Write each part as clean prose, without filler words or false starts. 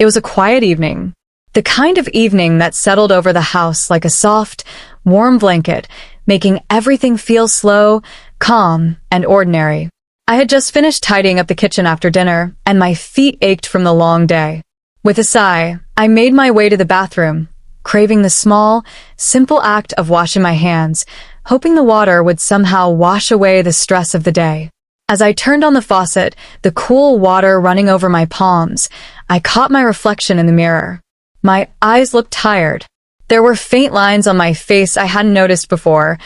It was a quiet evening. The kind of evening that settled over the house like a soft, warm blanket, making everything feel slow, calm, and ordinary. I had just finished tidying up the kitchen after dinner, and my feet ached from the long day. With a sigh, I made my way to the bathroom, craving the small, simple act of washing my hands, hoping the water would somehow wash away the stress of the day. As I turned on the faucet, the cool water running over my palms, I caught my reflection in the mirror. My eyes looked tired. There were faint lines on my face I hadn't noticed before,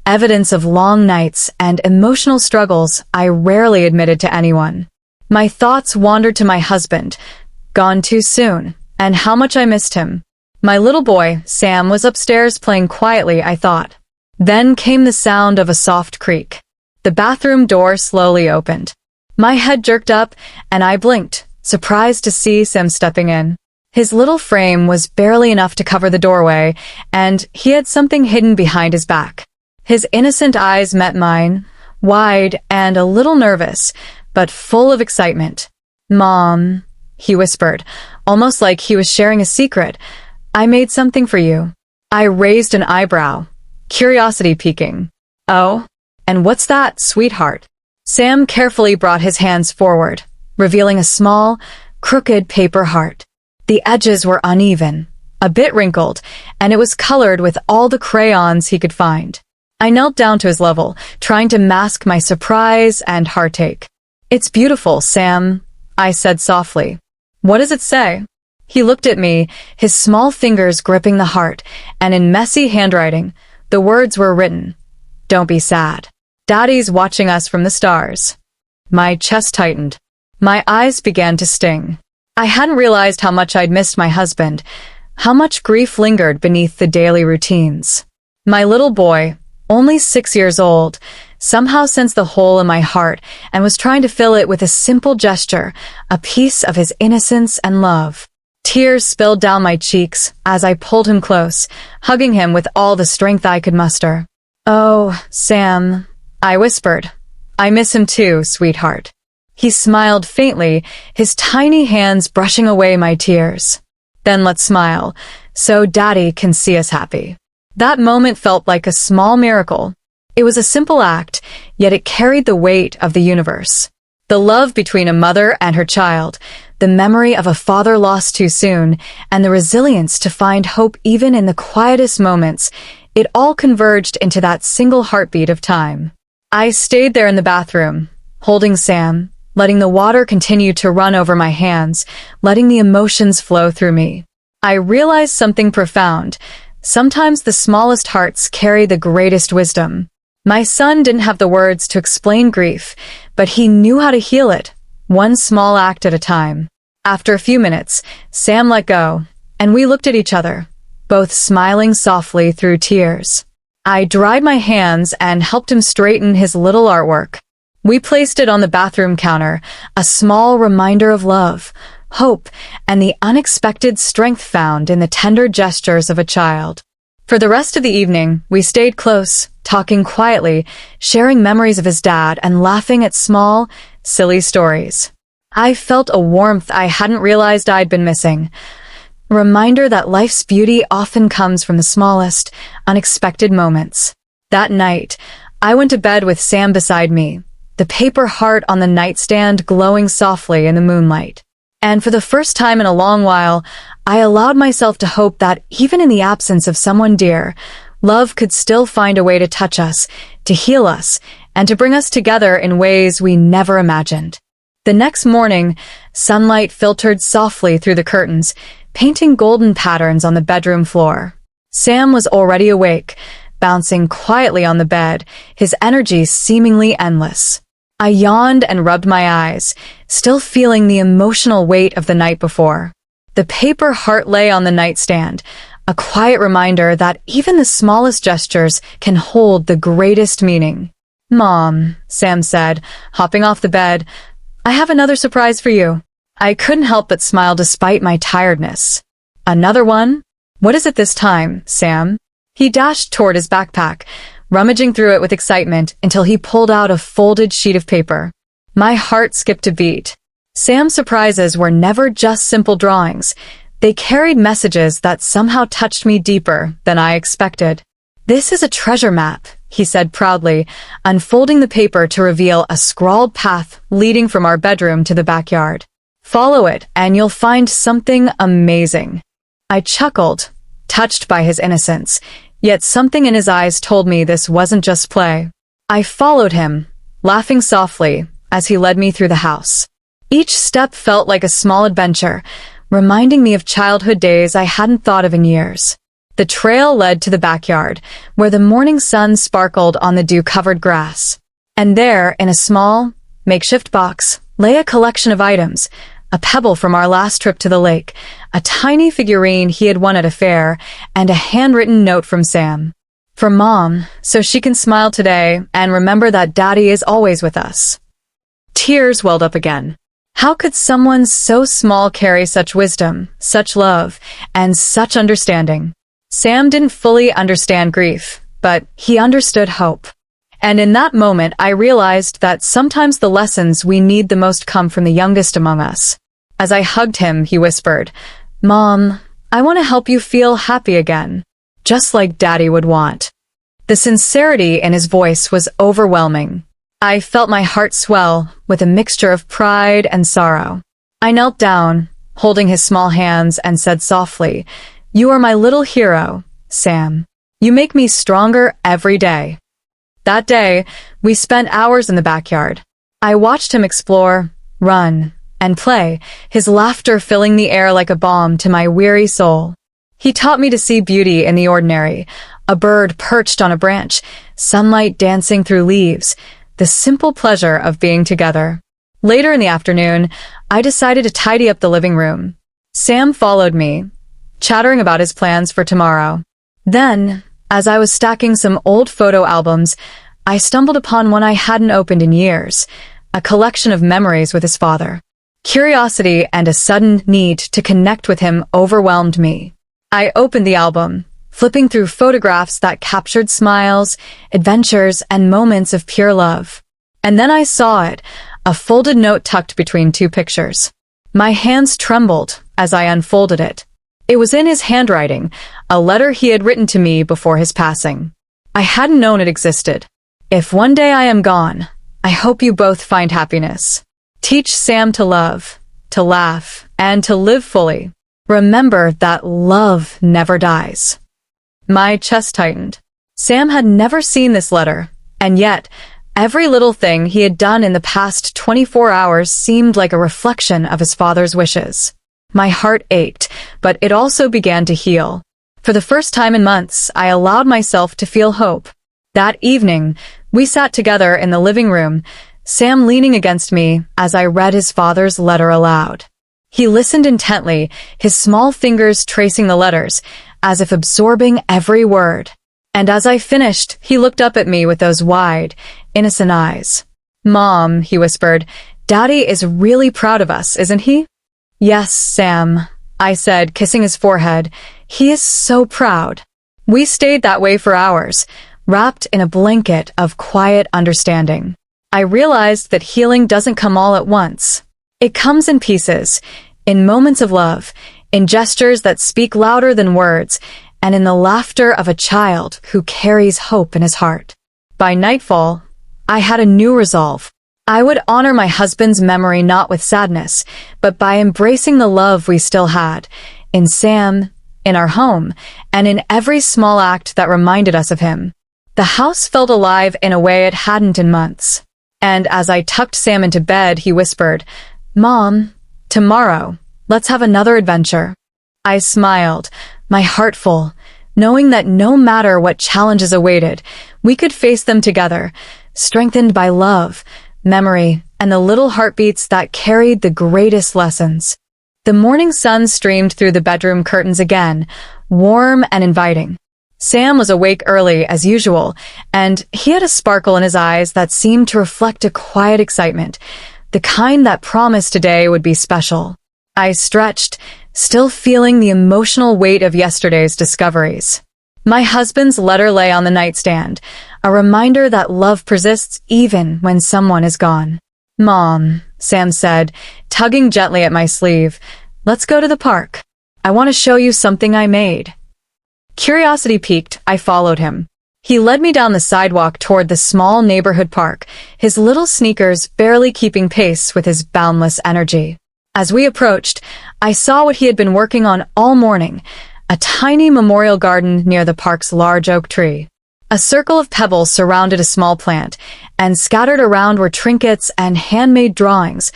evidence of long nights and emotional struggles I rarely admitted to anyone. My thoughts wandered to my husband, gone too soon, and how much I missed him. My little boy, Sam, was upstairs playing quietly, I thought. Then came the sound of a soft creak. The bathroom door slowly opened. My head jerked up, and I blinked, surprised to see Sam stepping in. His little frame was barely enough to cover the doorway, and he had something hidden behind his back. His innocent eyes met mine, wide and a little nervous, but full of excitement. "Mom," he whispered, almost like he was sharing a secret. "I made something for you." I raised an eyebrow, curiosity peeking. "Oh? And what's that, sweetheart?" Sam carefully brought his hands forward, revealing a small, crooked paper heart. The edges were uneven, a bit wrinkled, and it was colored with all the crayons he could find. I knelt down to his level, trying to mask my surprise and heartache. "It's beautiful, Sam," I said softly. "What does it say?" He looked at me, his small fingers gripping the heart, and in messy handwriting, the words were written. "Don't be sad. Daddy's watching us from the stars." My chest tightened. My eyes began to sting. I hadn't realized how much I'd missed my husband, how much grief lingered beneath the daily routines. My little boy, only 6 years old, somehow sensed the hole in my heart and was trying to fill it with a simple gesture, a piece of his innocence and love. Tears spilled down my cheeks as I pulled him close, hugging him with all the strength I could muster. "Oh, Sam," I whispered. "I miss him too, sweetheart." He smiled faintly, his tiny hands brushing away my tears. "Then let's smile, so Daddy can see us happy." That moment felt like a small miracle. It was a simple act, yet it carried the weight of the universe. The love between a mother and her child, the memory of a father lost too soon, and the resilience to find hope even in the quietest moments, it all converged into that single heartbeat of time. I stayed there in the bathroom, holding Sam, letting the water continue to run over my hands, letting the emotions flow through me. I realized something profound. Sometimes the smallest hearts carry the greatest wisdom. My son didn't have the words to explain grief, but he knew how to heal it, one small act at a time. After a few minutes, Sam let go, and we looked at each other, both smiling softly through tears. I dried my hands and helped him straighten his little artwork. We placed it on the bathroom counter, a small reminder of love, hope, and the unexpected strength found in the tender gestures of a child. For the rest of the evening, we stayed close, talking quietly, sharing memories of his dad and laughing at small, silly stories. I felt a warmth I hadn't realized I'd been missing. A reminder that life's beauty often comes from the smallest, unexpected moments. That night, I went to bed with Sam beside me, the paper heart on the nightstand glowing softly in the moonlight. And for the first time in a long while, I allowed myself to hope that even in the absence of someone dear, love could still find a way to touch us, to heal us, and to bring us together in ways we never imagined. The next morning, sunlight filtered softly through the curtains, painting golden patterns on the bedroom floor. Sam was already awake, bouncing quietly on the bed, his energy seemingly endless. I yawned and rubbed my eyes, still feeling the emotional weight of the night before. The paper heart lay on the nightstand, a quiet reminder that even the smallest gestures can hold the greatest meaning. "Mom," Sam said, hopping off the bed, "I have another surprise for you." I couldn't help but smile despite my tiredness. "Another one? What is it this time, Sam?" He dashed toward his backpack, rummaging through it with excitement until he pulled out a folded sheet of paper. My heart skipped a beat. Sam's surprises were never just simple drawings. They carried messages that somehow touched me deeper than I expected. "This is a treasure map," he said proudly, unfolding the paper to reveal a scrawled path leading from our bedroom to the backyard. "Follow it, and you'll find something amazing." I chuckled, touched by his innocence, yet something in his eyes told me this wasn't just play. I followed him, laughing softly, as he led me through the house. Each step felt like a small adventure, reminding me of childhood days I hadn't thought of in years. The trail led to the backyard, where the morning sun sparkled on the dew-covered grass. And there, in a small, makeshift box, lay a collection of items: a pebble from our last trip to the lake, a tiny figurine he had won at a fair, and a handwritten note from Sam. "For Mom, so she can smile today and remember that Daddy is always with us." Tears welled up again. How could someone so small carry such wisdom, such love, and such understanding? Sam didn't fully understand grief, but he understood hope. And in that moment, I realized that sometimes the lessons we need the most come from the youngest among us. As I hugged him, he whispered, "Mom, I want to help you feel happy again, just like Daddy would want." The sincerity in his voice was overwhelming. I felt my heart swell with a mixture of pride and sorrow. I knelt down, holding his small hands, and said softly, "You are my little hero, Sam. You make me stronger every day." That day, we spent hours in the backyard. I watched him explore, run, and play, his laughter filling the air like a balm to my weary soul. He taught me to see beauty in the ordinary: a bird perched on a branch, sunlight dancing through leaves, the simple pleasure of being together. Later in the afternoon, I decided to tidy up the living room. Sam followed me, chattering about his plans for tomorrow. Then, as I was stacking some old photo albums, I stumbled upon one I hadn't opened in years, a collection of memories with his father. Curiosity and a sudden need to connect with him overwhelmed me. I opened the album, flipping through photographs that captured smiles, adventures, and moments of pure love. And then I saw it, a folded note tucked between two pictures. My hands trembled as I unfolded it. It was in his handwriting, a letter he had written to me before his passing. I hadn't known it existed. "If one day I am gone, I hope you both find happiness. Teach Sam to love, to laugh, and to live fully. Remember that love never dies." My chest tightened. Sam had never seen this letter, and yet, every little thing he had done in the past 24 hours seemed like a reflection of his father's wishes. My heart ached, but it also began to heal. For the first time in months, I allowed myself to feel hope. That evening, we sat together in the living room, Sam leaning against me as I read his father's letter aloud. He listened intently, his small fingers tracing the letters, as if absorbing every word. And as I finished, he looked up at me with those wide, innocent eyes. "Mom," he whispered, "Daddy is really proud of us, isn't he?" "Yes, Sam," I said, kissing his forehead. "He is so proud." We stayed that way for hours, wrapped in a blanket of quiet understanding. I realized that healing doesn't come all at once. It comes in pieces, in moments of love, in gestures that speak louder than words, and in the laughter of a child who carries hope in his heart. By nightfall, I had a new resolve. I would honor my husband's memory not with sadness, but by embracing the love we still had, in Sam, in our home, and in every small act that reminded us of him. The house felt alive in a way it hadn't in months. And as I tucked Sam into bed, he whispered, "Mom, tomorrow, let's have another adventure." I smiled, my heart full, knowing that no matter what challenges awaited, we could face them together, strengthened by love, memory, and the little heartbeats that carried the greatest lessons. The morning sun streamed through the bedroom curtains again, warm and inviting. Sam was awake early as usual, and he had a sparkle in his eyes that seemed to reflect a quiet excitement, the kind that promised today would be special. I stretched, still feeling the emotional weight of yesterday's discoveries. My husband's letter lay on the nightstand, a reminder that love persists even when someone is gone. "Mom, Sam said, tugging gently at my sleeve. "Let's go to the park. I want to show you something I made." Curiosity piqued, I followed him. He led me down the sidewalk toward the small neighborhood park, his little sneakers barely keeping pace with his boundless energy. As we approached, I saw what he had been working on all morning, a tiny memorial garden near the park's large oak tree. A circle of pebbles surrounded a small plant, and scattered around were trinkets and handmade drawings,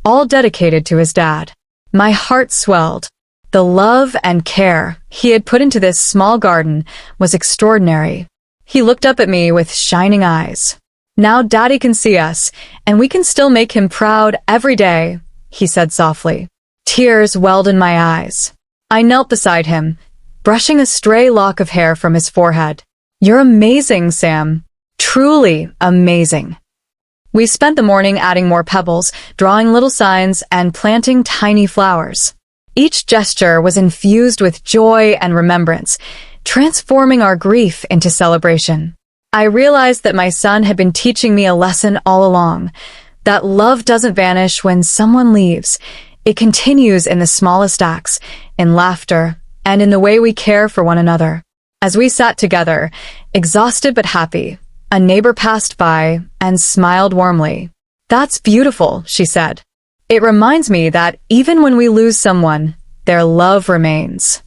all dedicated to his dad. My heart swelled. The love and care he had put into this small garden was extraordinary. He looked up at me with shining eyes. "Now Daddy can see us, and we can still make him proud every day," he said softly. Tears welled in my eyes. I knelt beside him, brushing a stray lock of hair from his forehead. "You're amazing, Sam. Truly amazing." We spent the morning adding more pebbles, drawing little signs, and planting tiny flowers. Each gesture was infused with joy and remembrance, transforming our grief into celebration. I realized that my son had been teaching me a lesson all along, that love doesn't vanish when someone leaves. It continues in the smallest acts, in laughter, and in the way we care for one another. As we sat together, exhausted but happy, a neighbor passed by and smiled warmly. "That's beautiful," she said. "It reminds me that even when we lose someone, their love remains."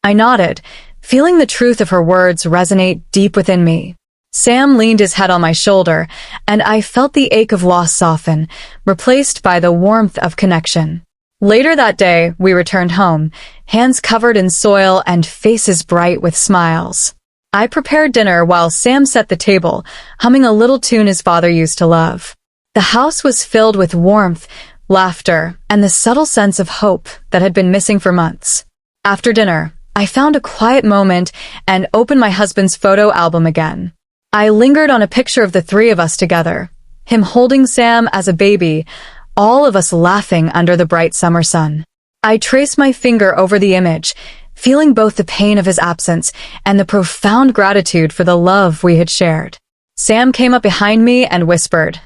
I nodded, feeling the truth of her words resonate deep within me. Sam leaned his head on my shoulder, and I felt the ache of loss soften, replaced by the warmth of connection. Later that day, we returned home, hands covered in soil and faces bright with smiles. I prepared dinner while Sam set the table, humming a little tune his father used to love. The house was filled with warmth, laughter, and the subtle sense of hope that had been missing for months. After dinner, I found a quiet moment and opened my husband's photo album again. I lingered on a picture of the three of us together, him holding Sam as a baby, all of us laughing under the bright summer sun. I traced my finger over the image, feeling both the pain of his absence and the profound gratitude for the love we had shared. Sam came up behind me and whispered,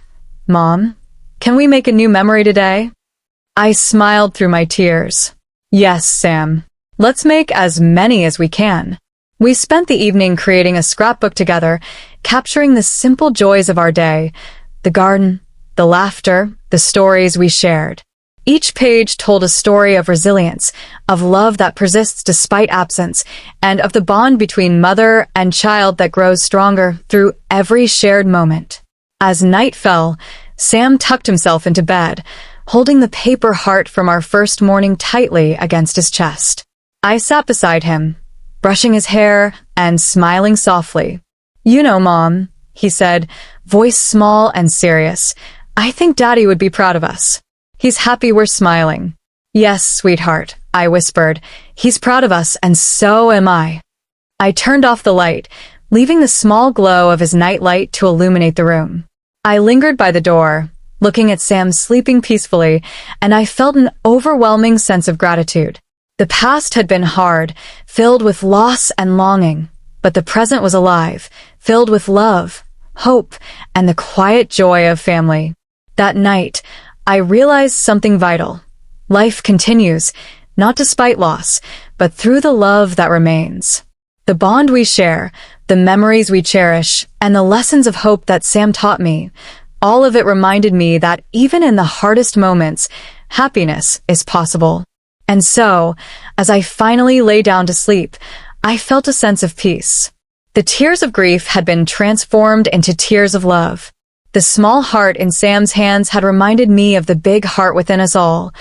"Mom, can we make a new memory today?" I smiled through my tears. "Yes, Sam. Let's make as many as we can." We spent the evening creating a scrapbook together, capturing the simple joys of our day, the garden, the laughter, the stories we shared. Each page told a story of resilience, of love that persists despite absence, and of the bond between mother and child that grows stronger through every shared moment. As night fell, Sam tucked himself into bed, holding the paper heart from our first morning tightly against his chest. I sat beside him, brushing his hair and smiling softly. "You know, Mom," he said, voice small and serious, "I think Daddy would be proud of us. He's happy we're smiling." "Yes, sweetheart," I whispered. "He's proud of us, and so am I." I turned off the light, leaving the small glow of his nightlight to illuminate the room. I lingered by the door, looking at Sam sleeping peacefully, and I felt an overwhelming sense of gratitude. The past had been hard, filled with loss and longing, but the present was alive, filled with love, hope, and the quiet joy of family. That night, I realized something vital. Life continues, not despite loss, but through the love that remains. The bond we share, the memories we cherish, and the lessons of hope that Sam taught me, all of it reminded me that even in the hardest moments, happiness is possible. And so, as I finally lay down to sleep, I felt a sense of peace. The tears of grief had been transformed into tears of love. The small heart in Sam's hands had reminded me of the big heart within us all,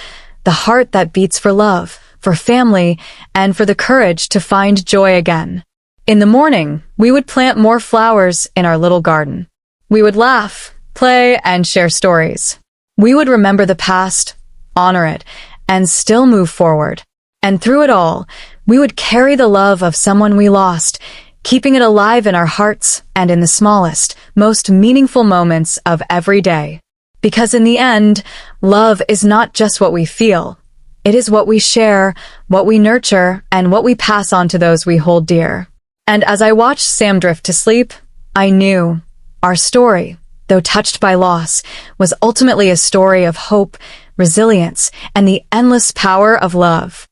the heart that beats for love, for family, and for the courage to find joy again. In the morning, we would plant more flowers in our little garden. We would laugh, play, and share stories. We would remember the past, honor it, and still move forward. And through it all, we would carry the love of someone we lost, keeping it alive in our hearts and in the smallest, most meaningful moments of every day. Because in the end, love is not just what we feel. It is what we share, what we nurture, and what we pass on to those we hold dear. And as I watched Sam drift to sleep, I knew our story, though touched by loss, was ultimately a story of hope, resilience, and the endless power of love.